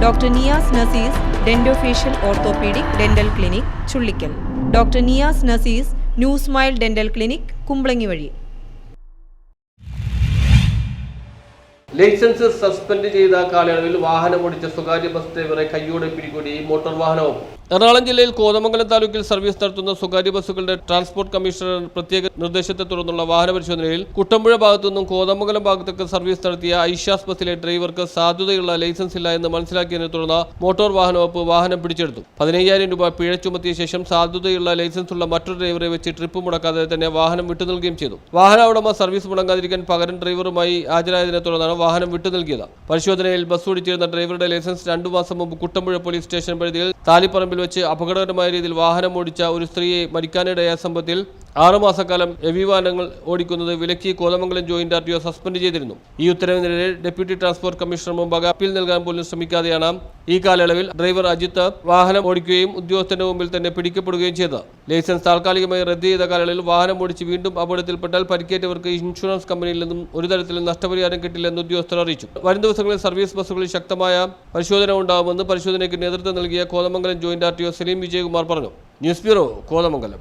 Doctor Niyas Naseez dentofacial orthopedic dental clinic Chullikkal, doctor Niyas Naseez new smile dental clinic Kumbalangi വഴി. License suspend ചെയ്ത കാലയളവിൽ വാഹനമോടിച്ച സ്വകാര്യ ബസ് ഡ്രൈവറെ കയ്യോടെ പിടികൂടി മോട്ടോർ വാഹന വകുപ്പ്. എറണാകുളം ജില്ലയിൽ കോതമംഗലം താലൂക്കിൽ സർവീസ് നടത്തുന്ന സ്വകാര്യ ബസ്സുകളുടെ ട്രാൻസ്പോർട്ട് കമ്മീഷണർ പ്രത്യേക നിർദ്ദേശത്തെ തുടർന്നുള്ള വാഹന പരിശോധനയിൽ കുട്ടമ്പുഴ ഭാഗത്തു നിന്നും കോതമംഗലം ഭാഗത്തേക്ക് സർവീസ് നടത്തിയ ഐഷാസ് ബസ്സിലെ ഡ്രൈവർക്ക് സാധുതയുള്ള ലൈസൻസ് ഇല്ല എന്ന് മനസ്സിലാക്കിയതിനെ തുടർന്ന് മോട്ടോർ വാഹന വകുപ്പ് വാഹനം പിടിച്ചെടുത്തു. 15,000 രൂപ പിഴ ചുമത്തിയ ശേഷം സാധുതയുള്ള ലൈസൻസ് ഉള്ള മറ്റൊരു ഡ്രൈവറെ വെച്ച് ട്രിപ്പ് മുടക്കാതെ തന്നെ വാഹനം വിട്ടു നൽകുകയും ചെയ്തു. വാഹന ഉടമ സർവീസ് മുടങ്ങാതിരിക്കാൻ പകരം ഡ്രൈവറുമായി ഹാജരായതിനെ തുടർന്നാണ് വാഹനം വിട്ടു നൽകിയത്. പരിശോധനയിൽ ബസ് ഓടിച്ചിരുന്ന ഡ്രൈവറുടെ ലൈസൻസ് 2 മാസം മുമ്പ് കുട്ടമ്പുഴ പോലീസ് സ്റ്റേഷൻ പരിധിയിൽ താലിപ്പറമ്പിൽ വെച്ച് അപകടകരമായ രീതിയിൽ വാഹനം ഓടിച്ച ഒരു സ്ത്രീയെ മരിക്കാനിടയായ സംഭവത്തിൽ 6 മാസക്കാലം ഹെവി വാഹനങ്ങൾ ഓടിക്കുന്നത് വിലക്കി കോതമംഗലം ജോയിന്റ് RTO സസ്പെൻഡ് ചെയ്തിരുന്നു. ഈ ഉത്തരവിനെതിരെ ഡെപ്യൂട്ടി ട്രാൻസ്പോർട്ട് കമ്മീഷണർ മുമ്പാകെ അപ്പീൽ നൽകാൻ പോലും ശ്രമിക്കാതെയാണ് ഈ കാലയളവിൽ ഡ്രൈവർ അജിത്ത് വാഹനം ഓടിക്കുകയും ഉദ്യോഗസ്ഥന്റെ മുമ്പിൽ തന്നെ പിടിക്കപ്പെടുകയും ചെയ്തത്. ലൈസൻസ് താൽക്കാലികമായി റദ്ദ് ചെയ്ത കാലയളവിൽ വാഹനം ഓടിച്ച് വീണ്ടും അപകടത്തിൽപ്പെട്ടാൽ പരിക്കേറ്റവർക്ക് ഇൻഷുറൻസ് കമ്പനിയിൽ നിന്നും ഒരു തരത്തിലും നഷ്ടപരിഹാരം കിട്ടില്ലെന്ന് ഉദ്യോഗസ്ഥർ അറിയിച്ചു. വരും ദിവസങ്ങളിൽ സർവീസ് ബസ്സുകളിൽ ശക്തമായ പരിശോധന ഉണ്ടാകുമെന്ന് പരിശോധനയ്ക്ക് നേതൃത്വം നൽകിയ കോതമംഗലം ജോയിന്റ് RTO സലീം വിജയകുമാർ പറഞ്ഞു. News bureau, Kothamangalam.